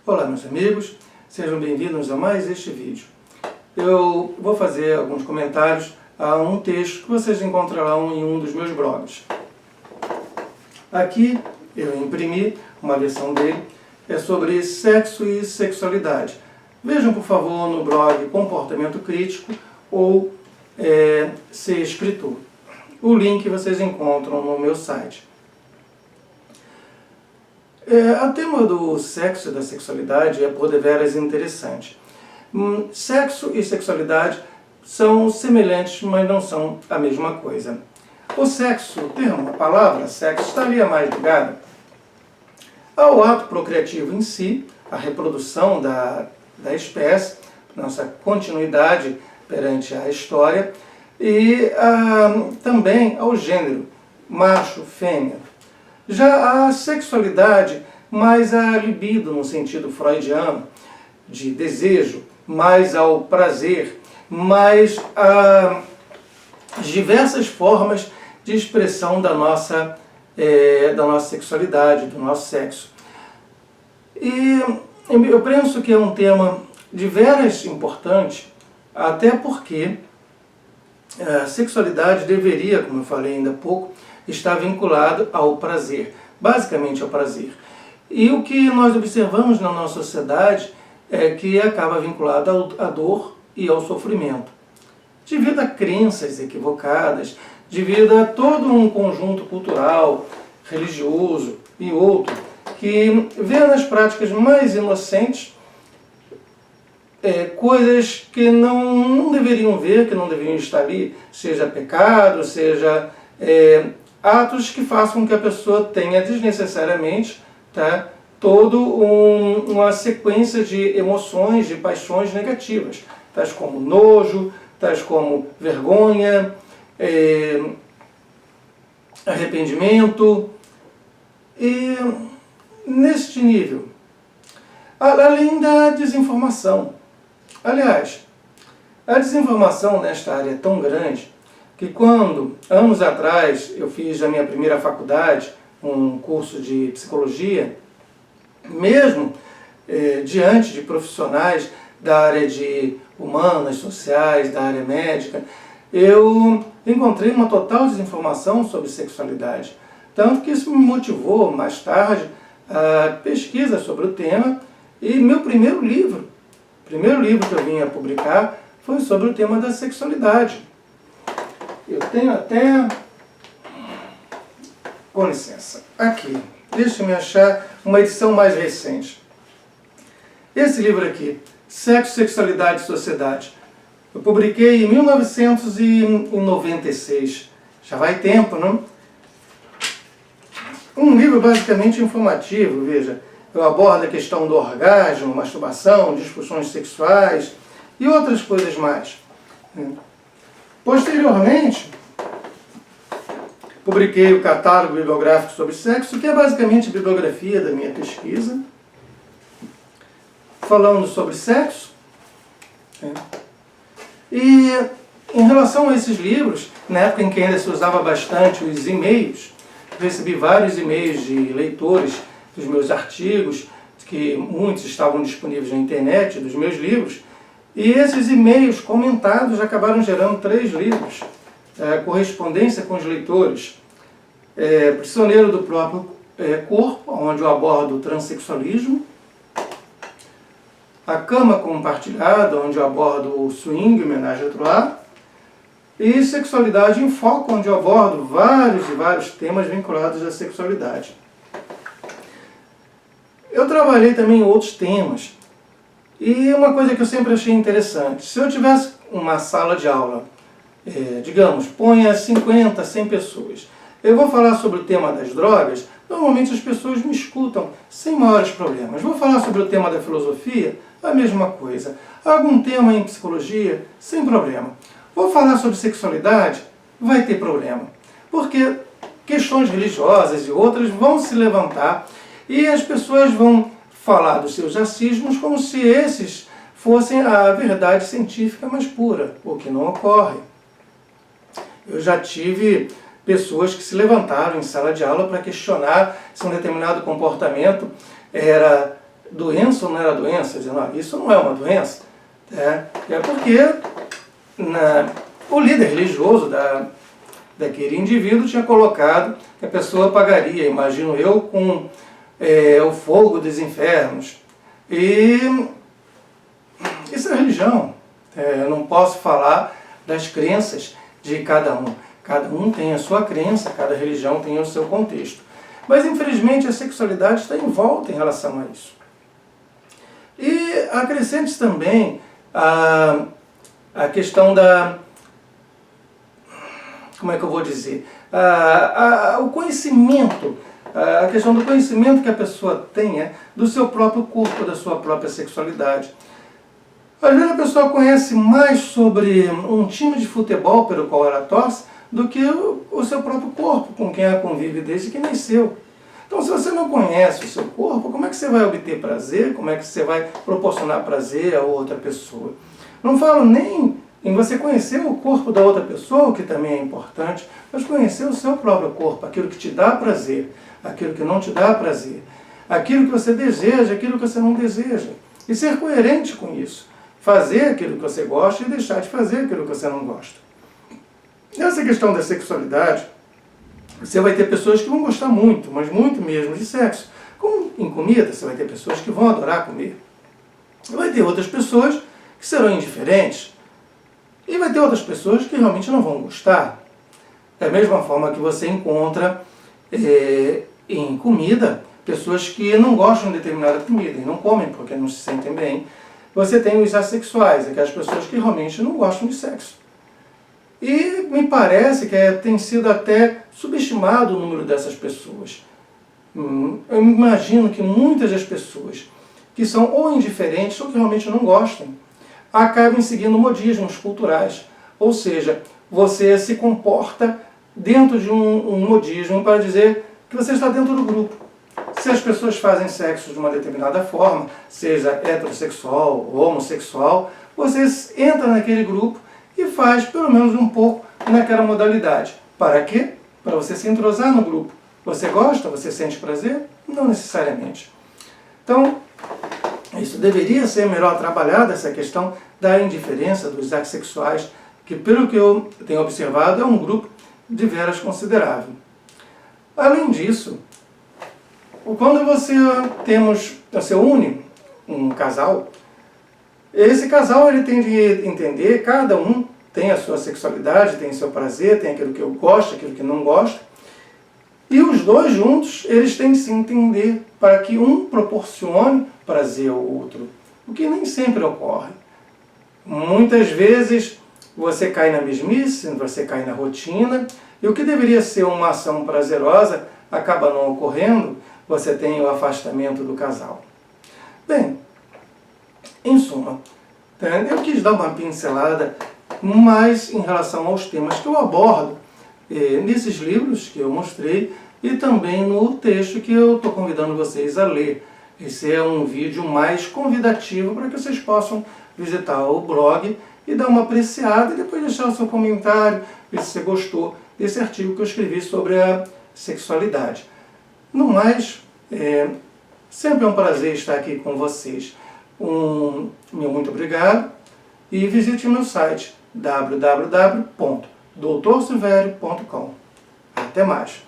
Olá meus amigos, sejam bem-vindos a mais este vídeo. Eu vou fazer alguns comentários a um texto que vocês encontrarão em um dos meus blogs. Aqui eu imprimi uma versão dele, é sobre sexo e sexualidade. Vejam por favor no blog Comportamento Crítico ou Ser Escritor. O link vocês encontram no meu site. O tema do sexo e da sexualidade é por deveras interessante. Sexo e sexualidade são semelhantes, mas não são a mesma coisa. O sexo, o termo, a palavra sexo, estaria mais ligado ao ato procriativo em si, a reprodução da espécie, nossa continuidade perante a história, e também ao gênero, macho, fêmea. Já a sexualidade, mais a libido no sentido freudiano, de desejo, mais ao prazer, mais a diversas formas de expressão da nossa sexualidade, do nosso sexo. E eu penso que é um tema de veras importante, até porque a sexualidade deveria, como eu falei ainda há pouco, estar vinculado ao prazer, basicamente ao prazer. E o que nós observamos na nossa sociedade é que acaba vinculado à dor e ao sofrimento, devido a crenças equivocadas, devido a todo um conjunto cultural, religioso e outro, que vê nas práticas mais inocentes coisas que não deveriam ver, que não deveriam estar ali, seja pecado, seja atos que façam com que a pessoa tenha desnecessariamente toda uma sequência de emoções, de paixões negativas, tais como nojo, tais como vergonha, arrependimento, e neste nível, além da desinformação. Aliás, a desinformação nesta área é tão grande que quando, anos atrás, eu fiz a minha primeira faculdade, um curso de psicologia, mesmo diante de profissionais da área de humanas, sociais, da área médica, eu encontrei uma total desinformação sobre sexualidade. Tanto que isso me motivou, mais tarde, a pesquisa sobre o tema, e meu primeiro livro que eu vim a publicar foi sobre o tema da sexualidade. Eu tenho até... Com licença, aqui, deixa-me achar uma edição mais recente. Esse livro aqui, Sexo, Sexualidade e Sociedade, eu publiquei em 1996. Já vai tempo, não? Um livro basicamente informativo, veja. Eu abordo a questão do orgasmo, masturbação, disfunções sexuais e outras coisas mais. Posteriormente, publiquei o catálogo bibliográfico sobre sexo, que é basicamente a bibliografia da minha pesquisa, falando sobre sexo. E em relação a esses livros, na época em que ainda se usava bastante os e-mails, recebi vários e-mails de leitores dos meus artigos, que muitos estavam disponíveis na internet, dos meus livros, e esses e-mails comentados acabaram gerando 3 livros, correspondência com os leitores, Prisioneiro do Próprio Corpo, onde eu abordo o transexualismo, A Cama Compartilhada, onde eu abordo o swing, homenagem a trois, e Sexualidade em Foco, onde eu abordo vários e vários temas vinculados à sexualidade. Eu trabalhei também em outros temas, e uma coisa que eu sempre achei interessante, se eu tivesse uma sala de aula, digamos, ponha 50, 100 pessoas, eu vou falar sobre o tema das drogas, normalmente as pessoas me escutam sem maiores problemas. Vou falar sobre o tema da filosofia, a mesma coisa. Algum tema em psicologia, sem problema. Vou falar sobre sexualidade, vai ter problema. Porque questões religiosas e outras vão se levantar e as pessoas vão falar dos seus racismos como se esses fossem a verdade científica mais pura, o que não ocorre. Eu já tive pessoas que se levantaram em sala de aula para questionar se um determinado comportamento era doença ou não era doença, dizendo, isso não é uma doença, é porque o líder religioso daquele indivíduo tinha colocado que a pessoa pagaria, imagino eu, com o fogo dos infernos. E isso é religião. Eu não posso falar das crenças de cada um. Cada um tem a sua crença, cada religião tem o seu contexto. Mas, infelizmente, a sexualidade está em volta em relação a isso. E acrescente também a questão da... Como é que eu vou dizer? O conhecimento, a questão do conhecimento que a pessoa tenha do seu próprio corpo, da sua própria sexualidade. Às vezes a pessoa conhece mais sobre um time de futebol pelo qual ela torce do que o seu próprio corpo, com quem ela convive desde que nasceu. Então, se você não conhece o seu corpo, como é que você vai obter prazer? Como é que você vai proporcionar prazer a outra pessoa? Não falo nem em você conhecer o corpo da outra pessoa, o que também é importante, mas conhecer o seu próprio corpo, aquilo que te dá prazer, aquilo que não te dá prazer, aquilo que você deseja, aquilo que você não deseja. E ser coerente com isso. Fazer aquilo que você gosta e deixar de fazer aquilo que você não gosta. Nessa questão da sexualidade, você vai ter pessoas que vão gostar muito, mas muito mesmo, de sexo. Como em comida, você vai ter pessoas que vão adorar comer. Vai ter outras pessoas que serão indiferentes. E vai ter outras pessoas que realmente não vão gostar. Da mesma forma que você encontra em comida pessoas que não gostam de determinada comida e não comem porque não se sentem bem. Você tem os assexuais, aquelas pessoas que realmente não gostam de sexo. E me parece que tem sido até subestimado o número dessas pessoas. Eu imagino que muitas das pessoas que são ou indiferentes ou que realmente não gostam, acabem seguindo modismos culturais. Ou seja, você se comporta dentro de um modismo para dizer que você está dentro do grupo. Se as pessoas fazem sexo de uma determinada forma, seja heterossexual ou homossexual, você entra naquele grupo e faz pelo menos um pouco naquela modalidade. Para quê? Para você se entrosar no grupo. Você gosta? Você sente prazer? Não necessariamente. Então, isso deveria ser melhor trabalhado, essa questão da indiferença dos assexuais, que pelo que eu tenho observado é um grupo de veras considerável. Além disso, quando você une um casal, esse casal ele tem de entender, cada um tem a sua sexualidade, tem o seu prazer, tem aquilo que eu gosto, aquilo que não gosto, e os dois juntos, eles têm de se entender para que um proporcione prazer ao outro, o que nem sempre ocorre. Muitas vezes você cai na mesmice, você cai na rotina, e o que deveria ser uma ação prazerosa acaba não ocorrendo, você tem o afastamento do casal. Bem, em suma, eu quis dar uma pincelada mais em relação aos temas que eu abordo nesses livros que eu mostrei e também no texto que eu estou convidando vocês a ler. Esse é um vídeo mais convidativo para que vocês possam visitar o blog e dar uma apreciada e depois deixar o seu comentário, ver se você gostou desse artigo que eu escrevi sobre a sexualidade. No mais, sempre é um prazer estar aqui com vocês. Meu muito obrigado e visite o meu site www.doutorsilverio.com. Até mais!